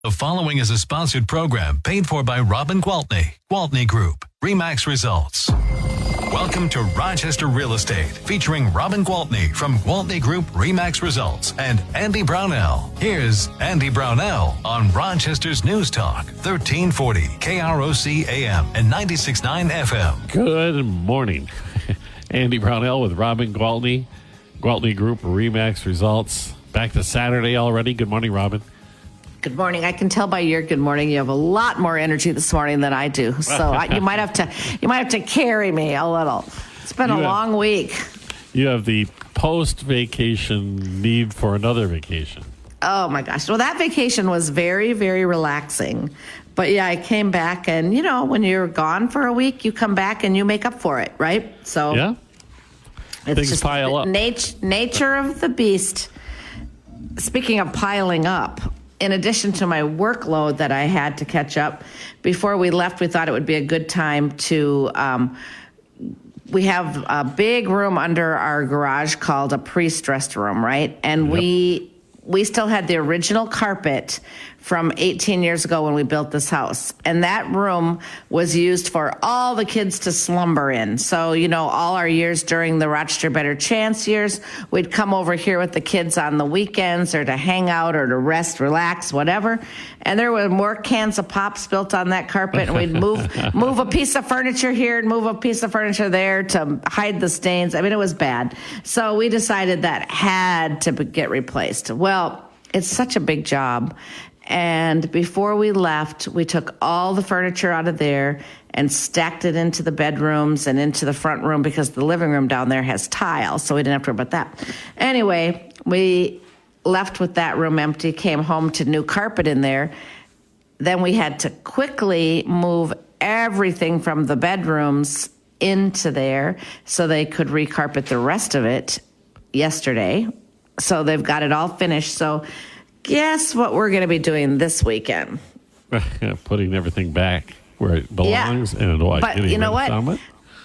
The following is a sponsored program paid for by Robin Gwaltney Group-RE Results. Welcome to Rochester Real Estate, featuring Robin Gwaltney from Gwaltney Group-RE Results and Andy Brownell. Here's Andy Brownell on Rochester's News Talk, 1340 KROC AM and 96.9 FM. Good morning. Andy Brownell with Robin Gwaltney Group-RE Results. Back to Saturday already. Good morning, Robin. Good morning. I can tell by your good morning you have a lot more energy this morning than I do. So you might have to carry me a little. It's been a long week. You have the post-vacation need for another vacation. Oh my gosh. Well, that vacation was very, very relaxing. But yeah, I came back and when you're gone for a week, you come back and you make up for it, right? So yeah. It's Things just pile up. Nature of the beast. Speaking of piling up, in addition to my workload that I had to catch up, before we left, we thought it would be a good time to, we have a big room under our garage called a pre-stressed room, right? And we still had the original carpet from 18 years ago when we built this house. And that room was used for all the kids to slumber in. So, all our years during the Rochester Better Chance years, we'd come over here with the kids on the weekends or to hang out or to rest, relax, whatever. And there were more cans of pops built on that carpet. And we'd move a piece of furniture here and move a piece of furniture there to hide the stains. I mean, it was bad. So we decided that had to get replaced. Well, it's such a big job. And before we left, we took all the furniture out of there and stacked it into the bedrooms and into the front room because the living room down there has tiles, so we didn't have to worry about that. Anyway, we left with that room empty, came home to new carpet in there. Then we had to quickly move everything from the bedrooms into there so they could recarpet the rest of it yesterday. So they've got it all finished. So guess what we're going to be doing this weekend? Putting everything back where it belongs. Yeah. And but you know what?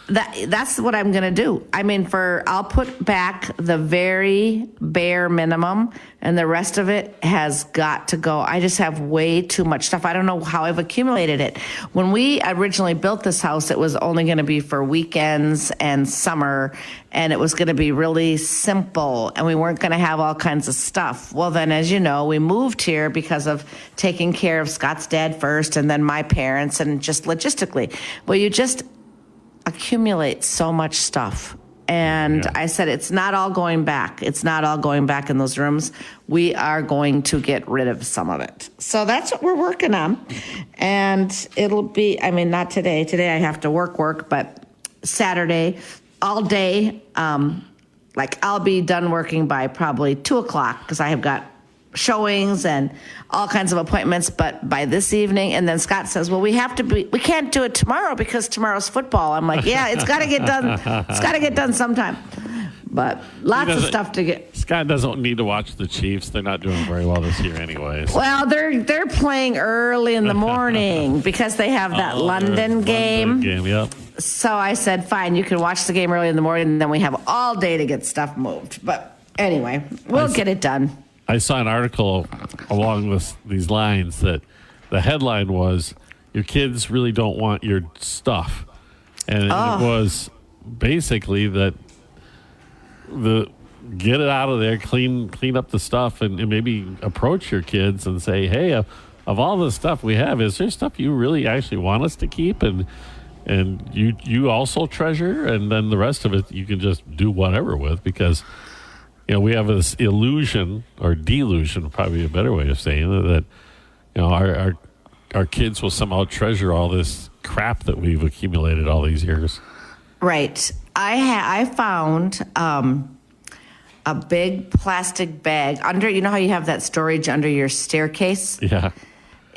That's what I'm going to do. I mean, I'll put back the very bare minimum, and the rest of it has got to go. I just have way too much stuff. I don't know how I've accumulated it. When we originally built this house, it was only going to be for weekends and summer, and it was going to be really simple, and we weren't going to have all kinds of stuff. Well, then, as you know, we moved here because of taking care of Scott's dad first, and then my parents, and just logistically. Well, you just accumulate so much stuff. And I said, it's not all going back. It's not all going back in those rooms. We are going to get rid of some of it. So that's what we're working on. And it'll be, not today. Today I have to work, but Saturday, all day, I'll be done working by probably 2:00 because I have got showings and all kinds of appointments, but by this evening. And then Scott says, well, we can't do it tomorrow because tomorrow's football. I'm like, yeah, it's got to get done. It's got to get done sometime. But lots of stuff to get. Scott doesn't need to watch the Chiefs. They're not doing very well this year anyways. Well, they're playing early in the morning because they have that London game. Yep. So I said, fine, you can watch the game early in the morning, and then we have all day to get stuff moved. But anyway, we'll get it done. I saw an article along these lines that the headline was, your kids really don't want your stuff. And it was basically that get it out of there, clean up the stuff, and maybe approach your kids and say, hey, of all the stuff we have, is there stuff you really actually want us to keep and you also treasure, and then the rest of it you can just do whatever with, because we have this illusion, or delusion, probably a better way of saying it, that our kids will somehow treasure all this crap that we've accumulated all these years. Right. I found a big plastic bag under. You know how you have that storage under your staircase? Yeah.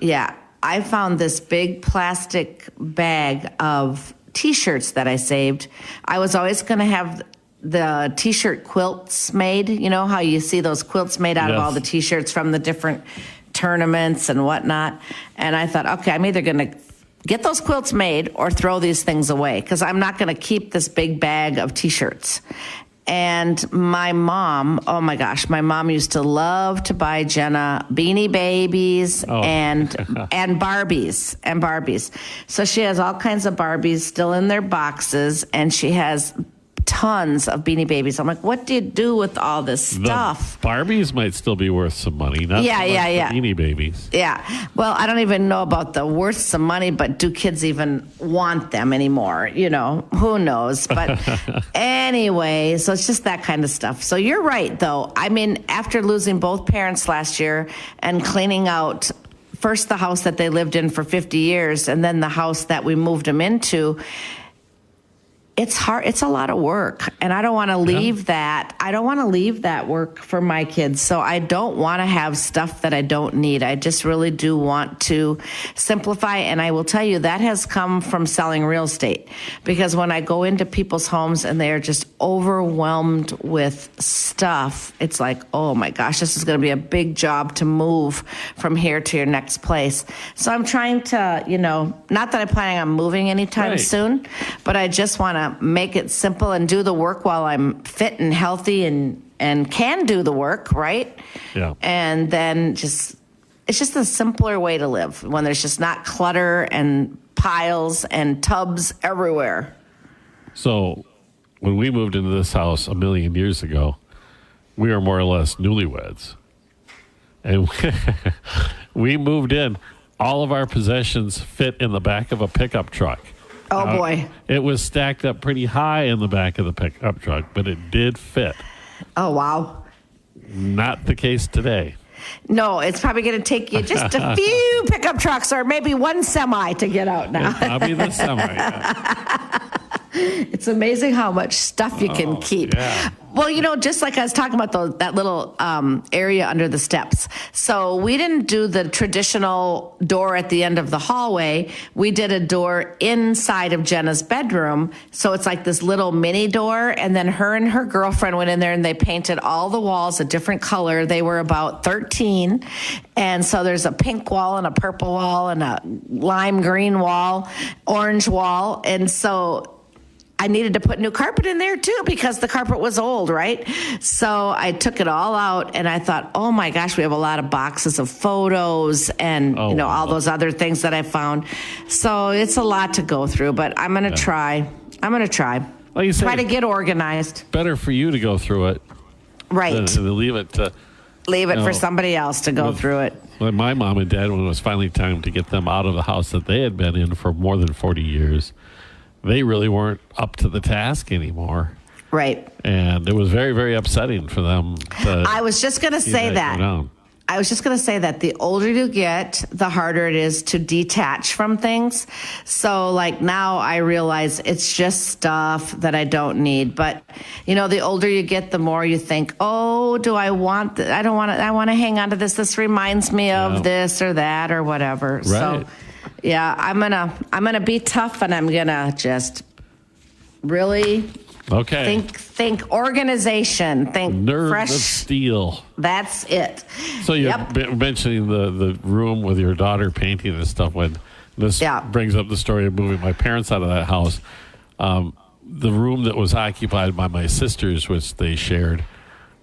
Yeah. I found this big plastic bag of T-shirts that I saved. I was always going to have the T-shirt quilts made. You know how you see those quilts made out of all the T-shirts from the different tournaments and whatnot. And I thought, okay, I'm either going to get those quilts made or throw these things away because I'm not going to keep this big bag of T-shirts. And my mom, oh my gosh, my mom used to love to buy Jenna Beanie Babies and Barbies. So she has all kinds of Barbies still in their boxes, and she has tons of Beanie Babies. I'm like, what do you do with all this stuff? The Barbies might still be worth some money. Not so much the Beanie Babies. Yeah. Well, I don't even know about the worth some money, but do kids even want them anymore? Who knows? But anyway, so it's just that kind of stuff. So you're right, though. I mean, after losing both parents last year and cleaning out first the house that they lived in for 50 years and then the house that we moved them into, it's hard. It's a lot of work, and I don't want to leave that. I don't want to leave that work for my kids. So I don't want to have stuff that I don't need. I just really do want to simplify. And I will tell you that has come from selling real estate, because when I go into people's homes and they are just overwhelmed with stuff, it's like, oh my gosh, this is going to be a big job to move from here to your next place. So I'm trying to, not that I'm planning on moving anytime soon, but I just want to make it simple and do the work while I'm fit and healthy and can do the work, right? Yeah. And then it's just a simpler way to live when there's just not clutter and piles and tubs everywhere. So when we moved into this house a million years ago, we were more or less newlyweds. And we moved in. All of our possessions fit in the back of a pickup truck. Oh, boy. It was stacked up pretty high in the back of the pickup truck, but it did fit. Oh, wow. Not the case today. No, it's probably going to take you just a few pickup trucks or maybe one semi to get out now. Probably the semi. Yeah. It's amazing how much stuff you can keep. Yeah. Well, just like I was talking about that little area under the steps. So we didn't do the traditional door at the end of the hallway. We did a door inside of Jenna's bedroom. So it's like this little mini door. And then her and her girlfriend went in there and they painted all the walls a different color. They were about 13. And so there's a pink wall and a purple wall and a lime green wall, orange wall. And so I needed to put new carpet in there too, because the carpet was old, right? So I took it all out and I thought, oh my gosh, we have a lot of boxes of photos and all those other things that I found. So it's a lot to go through, but I'm going to try. Like you said, try to get organized. Better for you to go through it. Right. Than to leave it for somebody else to go through it. When my mom and dad, when it was finally time to get them out of the house that they had been in for more than 40 years, they really weren't up to the task anymore. Right. And it was very, very upsetting for them. I was just going to say that. The older you get, the harder it is to detach from things. So like now I realize it's just stuff that I don't need. But, the older you get, the more you think, oh, do I want I don't want to, I want to hang on to this. This reminds me of this or that or whatever. Right. So yeah, I'm gonna be tough, and I'm gonna just really think organization, think nerves fresh of steel. That's it. So you're mentioning the room with your daughter painting and stuff. When this brings up the story of moving my parents out of that house, the room that was occupied by my sisters, which they shared,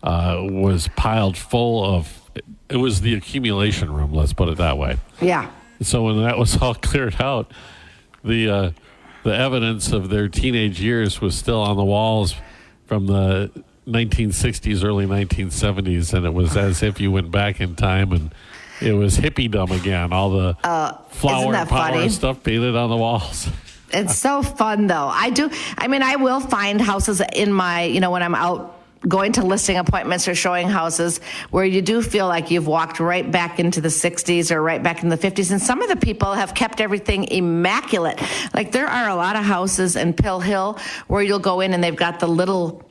was piled full of. It was the accumulation room. Let's put it that way. Yeah. So when that was all cleared out, the evidence of their teenage years was still on the walls from the 1960s, early 1970s, and it was as if you went back in time and it was hippiedom again. All the flower power funny? Stuff painted on the walls. It's so fun, though. I will find houses in my, when I'm out going to listing appointments or showing houses where you do feel like you've walked right back into the 60s or right back in the 50s. And some of the people have kept everything immaculate. Like there are a lot of houses in Pill Hill where you'll go in and they've got the little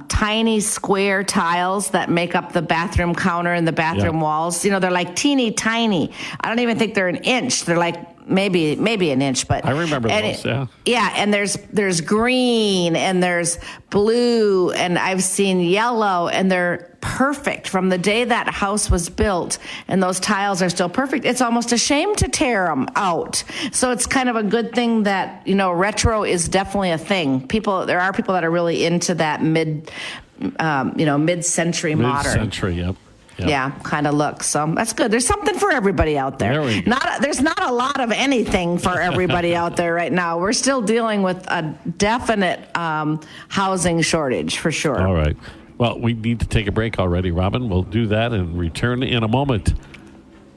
tiny square tiles that make up the bathroom counter and the bathroom walls. They're like teeny tiny. I don't even think they're an inch. They're like maybe an inch, but I remember those. Yeah, and there's green and there's blue and I've seen yellow and they're perfect from the day that house was built, and those tiles are still perfect. It's almost a shame to tear them out. So it's kind of a good thing that, retro is definitely a thing. There are people that are really into that mid-century modern. Mid-century, yep. Yeah, kind of look. So that's good. There's something for everybody out there. There's not a lot of anything for everybody out there right now. We're still dealing with a definite housing shortage for sure. All right. Well, we need to take a break already, Robin. We'll do that and return in a moment.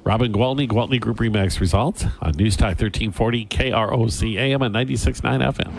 Robin Gwaltney, Gwaltney Group RE/MAX results on News Talk 1340 KROC AM and 96.9 FM.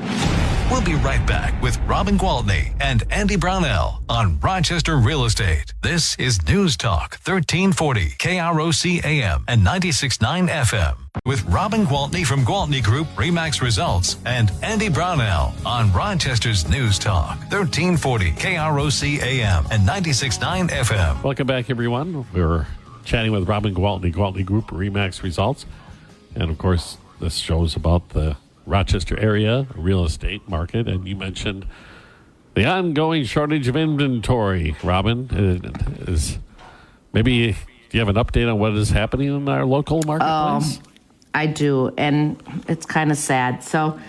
We'll be right back with Robin Gwaltney and Andy Brownell on Rochester Real Estate. This is News Talk 1340 KROC AM and 96.9 FM with Robin Gwaltney from Gwaltney Group RE/MAX results and Andy Brownell on Rochester's News Talk 1340 KROC AM and 96.9 FM. Welcome back, everyone. We're chatting with Robin Gwaltney, Gwaltney Group RE/MAX results. And, of course, this show's about the Rochester area real estate market, and you mentioned the ongoing shortage of inventory. Robin, do you have an update on what is happening in our local marketplace? I do, and it's kind of sad. So,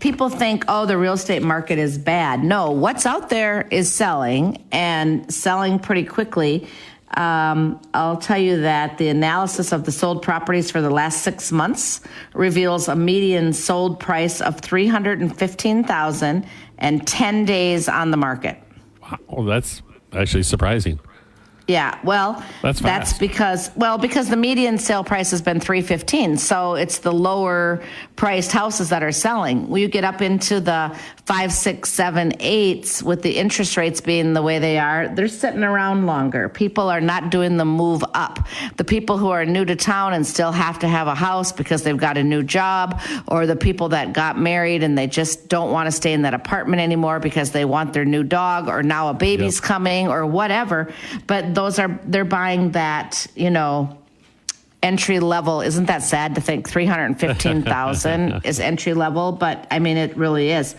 people think, the real estate market is bad. No, what's out there is selling, and selling pretty quickly. I'll tell you that the analysis of the sold properties for the last 6 months reveals a median sold price of $315,000 and 10 days on the market. Wow, that's actually surprising. Yeah, well, that's because the median sale price has been $315,000, so it's the lower priced houses that are selling. When you get up into the 5, 6, 7, 8s with the interest rates being the way they are, they're sitting around longer. People are not doing the move up. The people who are new to town and still have to have a house because they've got a new job, or the people that got married and they just don't want to stay in that apartment anymore because they want their new dog, or now a baby's coming, or whatever. But they're buying that, entry level. Isn't that sad to think $315,000 is entry level? But it really is.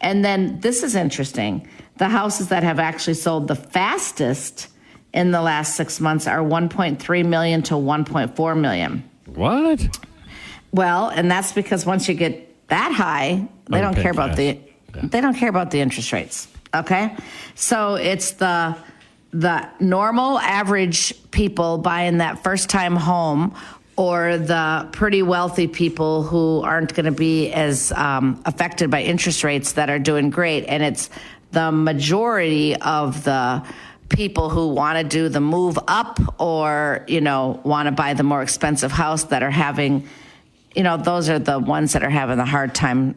And then this is interesting. The houses that have actually sold the fastest in the last 6 months are 1.3 million to 1.4 million. What? Well, and that's because once you get that high, they don't care about the interest rates. Okay, so it's the normal average people buying that first time home, or the pretty wealthy people who aren't going to be as affected by interest rates that are doing great. And it's the majority of the people who want to do the move up, or, want to buy the more expensive house that are having, those are the ones that are having the hard time.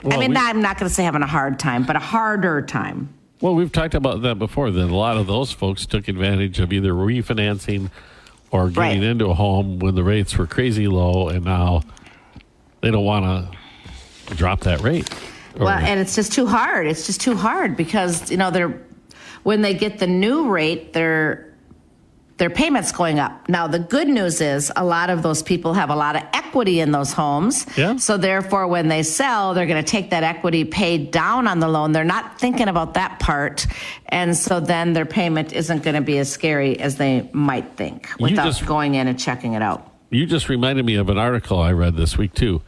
Well, I'm not going to say having a hard time, but a harder time. Well, we've talked about that before, that a lot of those folks took advantage of either refinancing or getting into a home when the rates were crazy low, and now they don't want to drop that rate. Well, and it's just too hard. It's just too hard because, when they get the new rate, their payments going up. Now, the good news is a lot of those people have a lot of equity in those homes. Yeah. So therefore, when they sell, they're going to take that equity paid down on the loan. They're not thinking about that part. And so then their payment isn't going to be as scary as they might think without going in and checking it out. You just reminded me of an article I read this week, too,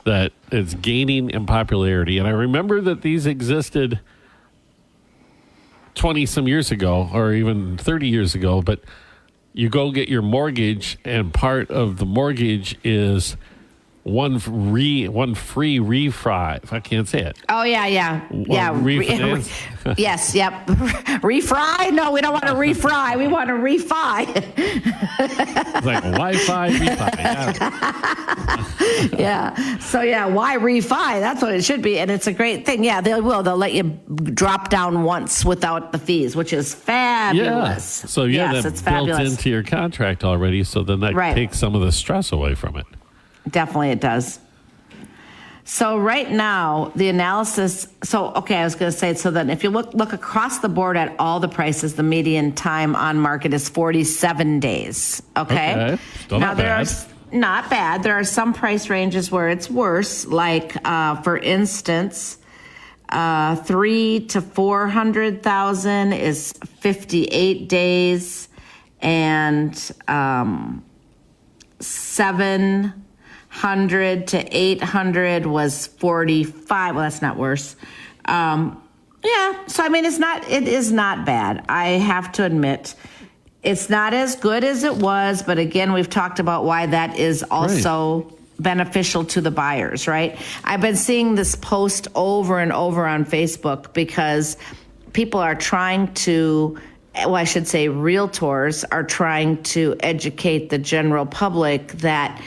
that it's gaining in popularity. And I remember that these existed 20-some years ago, or even 30 years ago, but you go get your mortgage, and part of the mortgage is one free refi. If I can't say it. Oh yeah. Refinance. Yes, yep. Refry? No, we don't want to refry. We want to refi. It's like Wi-Fi refi. Yeah. So why refi? That's what it should be, and it's a great thing. Yeah, they will. They'll let you drop down once without the fees, which is fabulous. Yeah. So that's it's built fabulous into your contract already. So then that takes some of the stress away from it. Definitely it does. So right now, the analysis, I was going to say, so then if you look across the board at all the prices, the median time on market is 47 days. Okay. Still not bad. Not bad. There are some price ranges where it's worse, like, for instance, 3 to 400,000 is 58 days, and 700 to 800 was 45. Well, that's not worse. Yeah, so I mean, it is not bad. I have to admit, it's not as good as it was, but again, we've talked about why that is also beneficial to the buyers, right? I've been seeing this post over and over on Facebook because people are trying to, well, I should say realtors are trying to educate the general public that,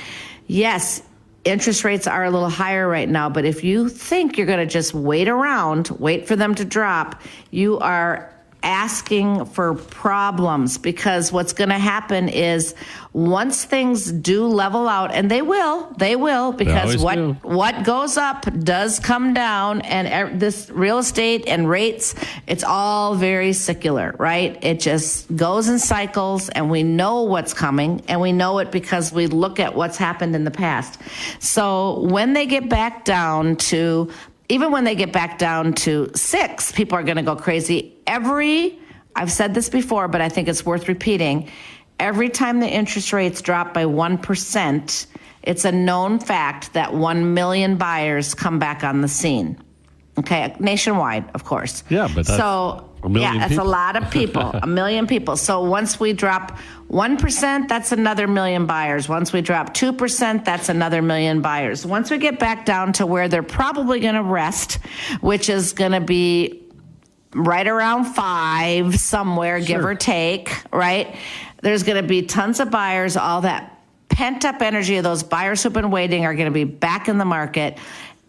yes, interest rates are a little higher right now, but if you think you're going to just wait around, wait for them to drop, you are asking for problems, because what's going to happen is once things do level out, and they will, because what goes up does come down, and this real estate and rates, it's all very secular, right? It just goes in cycles, and we know what's coming, and we know it because we look at what's happened in the past. So when they get back down to, even when they get back down to 6, people are going to go crazy. I've said this before, but I think it's worth repeating. Every time the interest rates drop by 1%, it's a known fact that 1 million buyers come back on the scene. Okay, nationwide, of course. Yeah, but that's a million that's people. a lot of people, 1 million people. So once we drop 1%, that's another million buyers. Once we drop 2%, that's another million buyers. Once we get back down to where they're probably going to rest, which is going to be right around 5 somewhere, give or take, right? There's going to be tons of buyers. All that pent up energy of those buyers who've been waiting are going to be back in the market.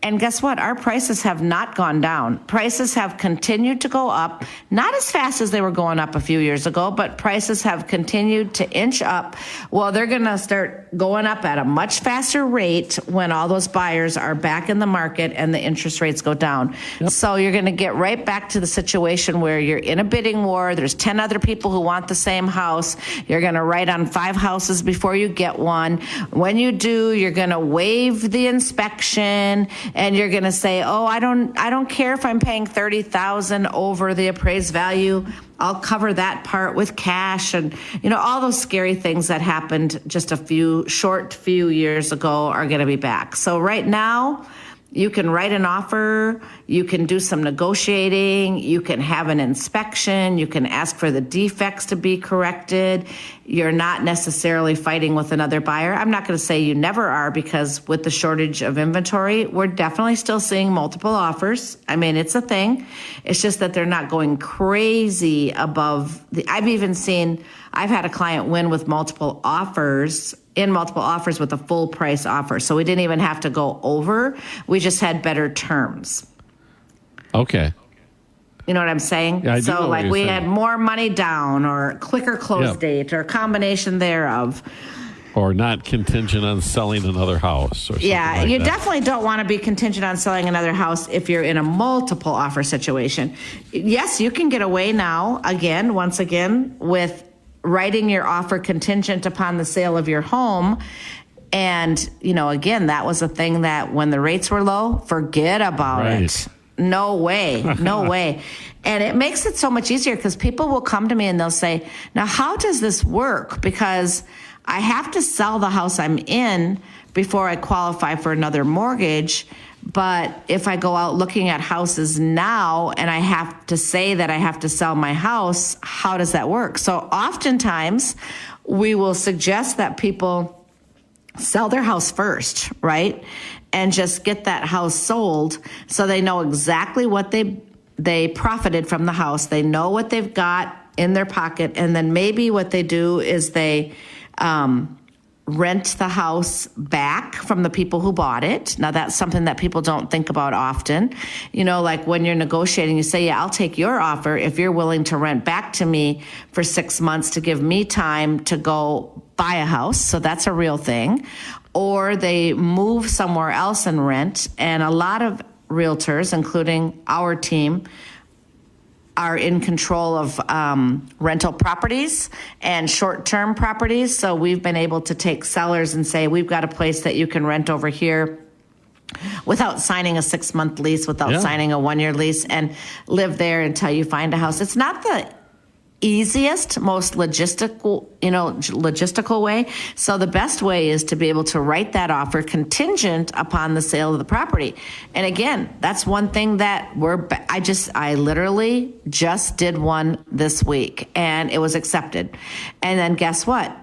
And guess what? Our prices have not gone down. Prices have continued to go up, not as fast as they were going up a few years ago, but prices have continued to inch up. Well, they're going to start going up at a much faster rate when all those buyers are back in the market and the interest rates go down. Yep. So you're going to get right back to the situation where you're in a bidding war. There's 10 other people who want the same house. You're going to write on 5 houses before you get one. When you do, you're going to waive the inspection. And you're going to say, "Oh, I don't care if I'm paying $30,000 over the appraised value. I'll cover that part with cash." And all those scary things that happened just a few years ago are going to be back. So right now, you can write an offer, you can do some negotiating, you can have an inspection, you can ask for the defects to be corrected. You're not necessarily fighting with another buyer. I'm not going to say you never are, because with the shortage of inventory, we're definitely still seeing multiple offers. I mean, it's a thing. It's just that they're not going crazy above I've had a client win with multiple offers with a full price offer. So we didn't even have to go over. We just had better terms. Okay. You know what I'm saying? Yeah, I do so know what like you're we saying. had more money down, or quicker close date, or a combination thereof. Or not contingent on selling another house or something like you that. definitely don't want to be contingent on selling another house if you're in a multiple offer situation. Yes, you can get away now, once again, with writing your offer contingent upon the sale of your home. And, again, that was a thing that when the rates were low, forget about it. No way. No way. And it makes it so much easier, because people will come to me and they'll say, "Now, how does this work? Because I have to sell the house I'm in before I qualify for another mortgage. But if I go out looking at houses now and I have to say that I have to sell my house, how does that work?" So oftentimes we will suggest that people sell their house first, right? And just get that house sold so they know exactly what they profited from the house. They know what they've got in their pocket. And then maybe what they do is they rent the house back from the people who bought it. Now, that's something that people don't think about often. Like when you're negotiating, you say, "Yeah, I'll take your offer if you're willing to rent back to me for 6 months to give me time to go buy a house." So that's a real thing. Or they move somewhere else and rent. And a lot of realtors, including our team, are in control of rental properties and short-term properties. So we've been able to take sellers and say, "We've got a place that you can rent over here without signing a 6-month lease, without signing a 1-year lease, and live there until you find a house. It's not the easiest, most logistical way. So the best way is to be able to write that offer contingent upon the sale of the property. And again, that's one thing that I literally just did one this week, and it was accepted. And then guess what?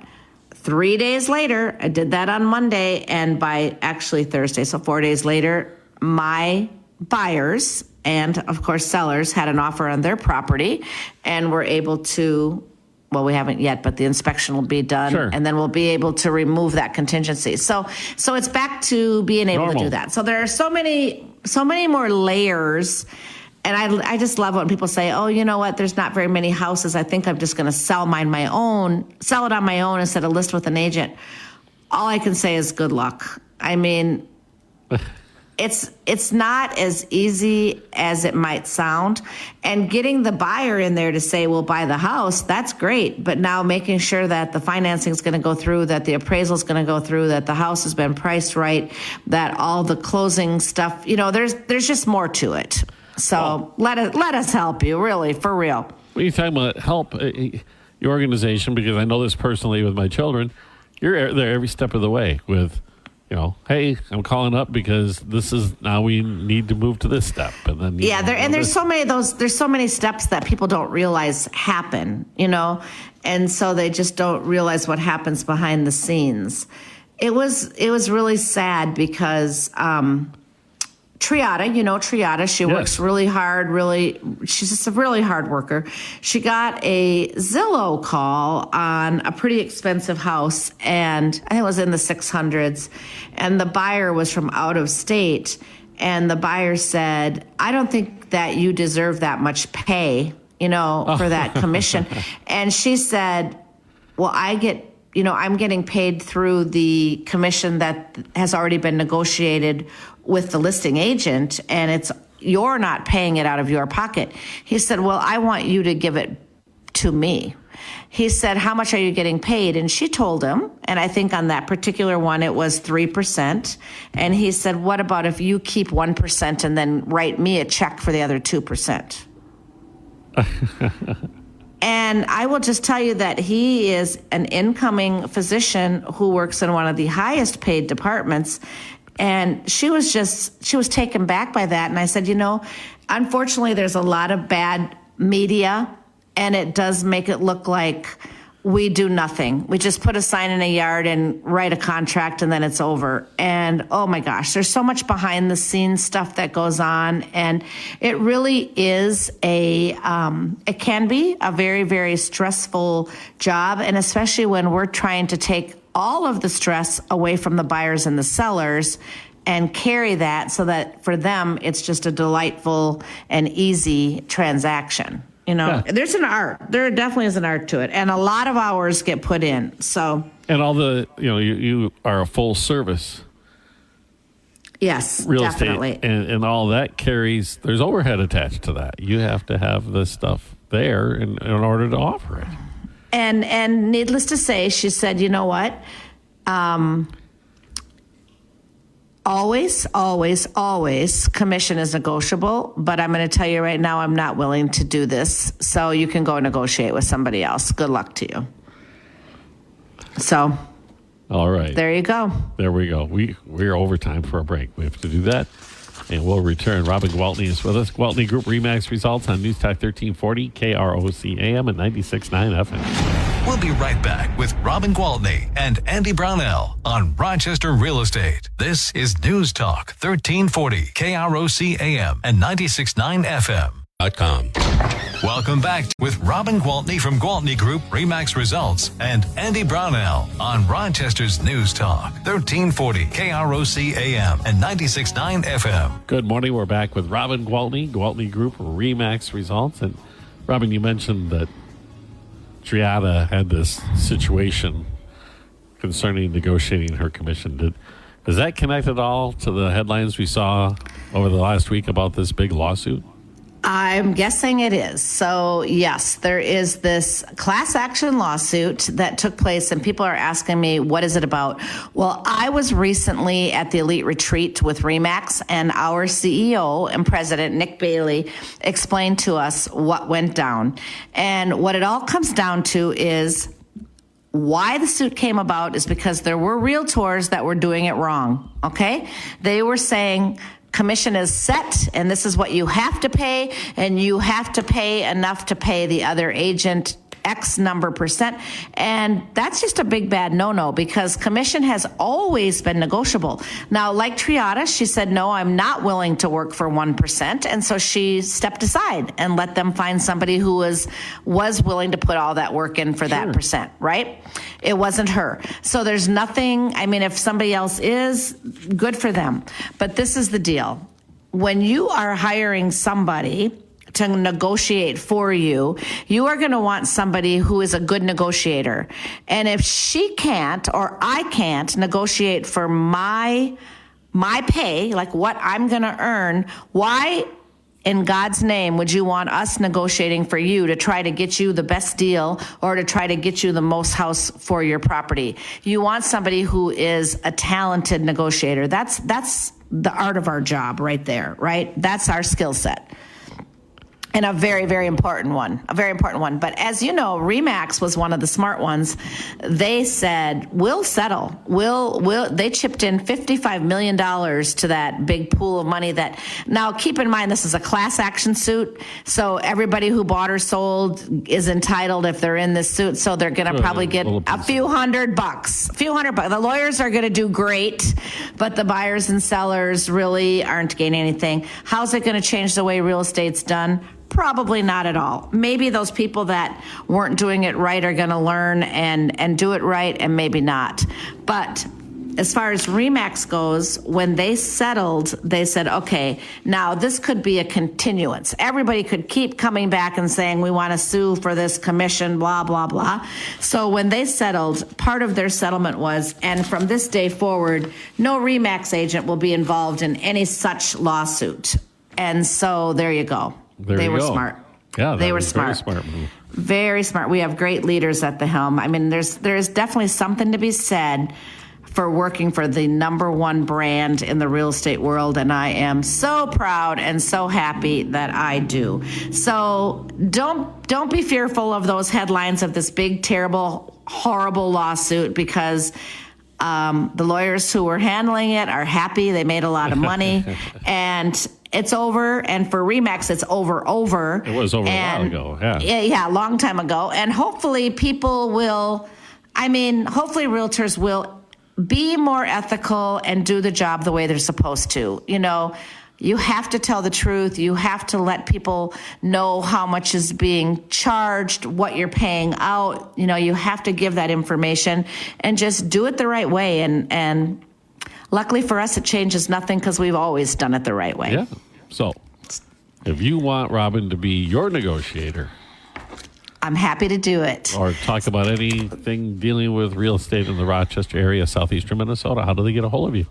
3 days later, I did that on Monday, and by actually Thursday, so 4 days later, my buyers and, of course, sellers had an offer on their property and were able to, well, we haven't yet, but the inspection will be done, and then we'll be able to remove that contingency. So it's back to being able to do that. So there are so many more layers. And I just love when people say, oh, you know what, there's not very many houses. I think I'm just going to sell it on my own instead of list with an agent. All I can say is good luck. I mean, it's not as easy as it might sound. And getting the buyer in there to say, we'll buy the house, that's great. But now making sure that the financing is going to go through, that the appraisal is going to go through, that the house has been priced right, that all the closing stuff, there's just more to it. So let us help you, really, for real. When you're talking about help, your organization, because I know this personally with my children, you're there every step of the way with, hey, I'm calling up because now we need to move to this step, and then there's so many steps that people don't realize happen, and so they just don't realize what happens behind the scenes. It was really sad because. Triata, she works really hard, she's just a really hard worker. She got a Zillow call on a pretty expensive house, and I think it was in the 600s, and the buyer was from out of state, and the buyer said, I don't think that you deserve that much pay, for that commission. And she said, well, I'm getting paid through the commission that has already been negotiated with the listing agent, and you're not paying it out of your pocket. He said, well, I want you to give it to me. He said, how much are you getting paid? And she told him, and I think on that particular one, it was 3%. And he said, what about if you keep 1% and then write me a check for the other 2%? And I will just tell you that he is an incoming physician who works in one of the highest paid departments. And she was taken back by that. And I said, unfortunately, there's a lot of bad media, and it does make it look like we do nothing. We just put a sign in a yard and write a contract, and then it's over. And oh my gosh, there's so much behind the scenes stuff that goes on. And it really is it can be a very, very stressful job. And especially when we're trying to take all of the stress away from the buyers and the sellers and carry that so that for them, it's just a delightful and easy transaction. There's an art. There definitely is an art to it. And a lot of hours get put in. So. And all the, you are a full service. Yes, real definitely. estate. And all that there's overhead attached to that. You have to have the stuff there in order to offer it. And needless to say, she said, you know what? Always, always, always, commission is negotiable. But I'm going to tell you right now, I'm not willing to do this. So you can go negotiate with somebody else. Good luck to you. So. All right. There you go. There we go. We're over time for a break. We have to do that. And we'll return. Robin Gwaltney is with us. Gwaltney Group RE/MAX results on News Talk 1340, KROC AM and 96.9 FM. We'll be right back with Robin Gwaltney and Andy Brownell on Rochester Real Estate. This is News Talk 1340, KROC AM and 96.9 FM. Welcome back with Robin Gwaltney from Gwaltney Group RE/MAX Results and Andy Brownell on Rochester's News Talk 1340 KROC AM and 96.9 FM. Good morning. We're back with Robin Gwaltney, Gwaltney Group RE/MAX Results. And Robin, you mentioned that Triata had this situation concerning negotiating her commission. Does that connect at all to the headlines we saw over the last week about this big lawsuit? I'm guessing it is. So, yes, there is this class action lawsuit that took place, and people are asking me, what is it about? Well, I was recently at the Elite Retreat with RE/MAX, and our CEO and president, Nick Bailey, explained to us what went down. And what it all comes down to is why the suit came about is because there were realtors that were doing it wrong, okay? They were saying, commission is set, and this is what you have to pay, and you have to pay enough to pay the other agent X number percent. And that's just a big bad no-no, because commission has always been negotiable. Now, like Triata, she said, no, I'm not willing to work for 1%. And so she stepped aside and let them find somebody who was willing to put all that work in for that percent, right? It wasn't her. So there's nothing, I mean, if somebody else is, good for them. But this is the deal. When you are hiring somebody to negotiate for you, you are going to want somebody who is a good negotiator. And if she can't, or I can't negotiate for my pay, like what I'm going to earn, why in God's name would you want us negotiating for you to try to get you the best deal or to try to get you the most house for your property? You want somebody who is a talented negotiator. That's the art of our job right there, right? That's our skill set. And a very, very important one, But as you know, RE/MAX was one of the smart ones. They said, we'll settle. They chipped in $55 million to that big pool of money that, now keep in mind, this is a class action suit. So everybody who bought or sold is entitled if they're in this suit. So they're going to probably get a few $100. The lawyers are going to do great, but the buyers and sellers really aren't gaining anything. How's it going to change the way real estate's done? Probably not at all. Maybe those people that weren't doing it right are going to learn and do it right, and maybe not. But as far as RE/MAX goes, when they settled, they said, okay, now this could be a continuance. Everybody could keep coming back and saying, we want to sue for this commission, blah, blah, blah. So when they settled, part of their settlement was, and from this day forward, no RE/MAX agent will be involved in any such lawsuit. And so there you go. They were smart. Yeah, they were smart. Very smart move. Very smart. We have great leaders at the helm. I mean, there's definitely something to be said for working for the number one brand in the real estate world, and I am so proud and so happy that I do. So don't be fearful of those headlines of this big, terrible, horrible lawsuit, because the lawyers who were handling it are happy. They made a lot of money, and it's over. And for RE/MAX, it's over. It was over a while ago. Yeah, a long time ago. And hopefully hopefully realtors will be more ethical and do the job the way they're supposed to. You know, you have to tell the truth. You have to let people know how much is being charged, what you're paying out. You know, you have to give that information and just do it the right way. And luckily for us, it changes nothing, because we've always done it the right way. Yeah. So if you want Robin to be your negotiator, I'm happy to do it. Or talk about anything dealing with real estate in the Rochester area, southeastern Minnesota, how do they get a hold of you?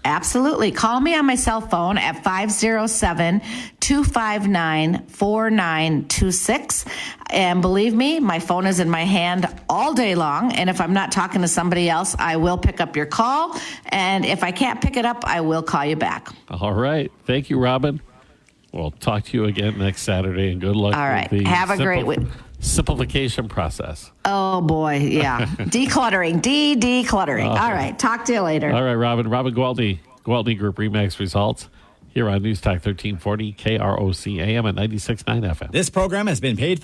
Absolutely. Call me on my cell phone at 507-259-4926. And believe me, my phone is in my hand all day long. And if I'm not talking to somebody else, I will pick up your call. And if I can't pick it up, I will call you back. All right. Thank you, Robin. We'll talk to you again next Saturday, and good luck. All right. With the Have a great week. Simplification process. Oh, boy. Yeah. Decluttering. Decluttering. All right. Talk to you later. All right, Robin. Robin Gwaltney, Gwaltney Group RE/MAX results here on News Talk 1340 KROC AM at 96.9 FM. This program has been paid for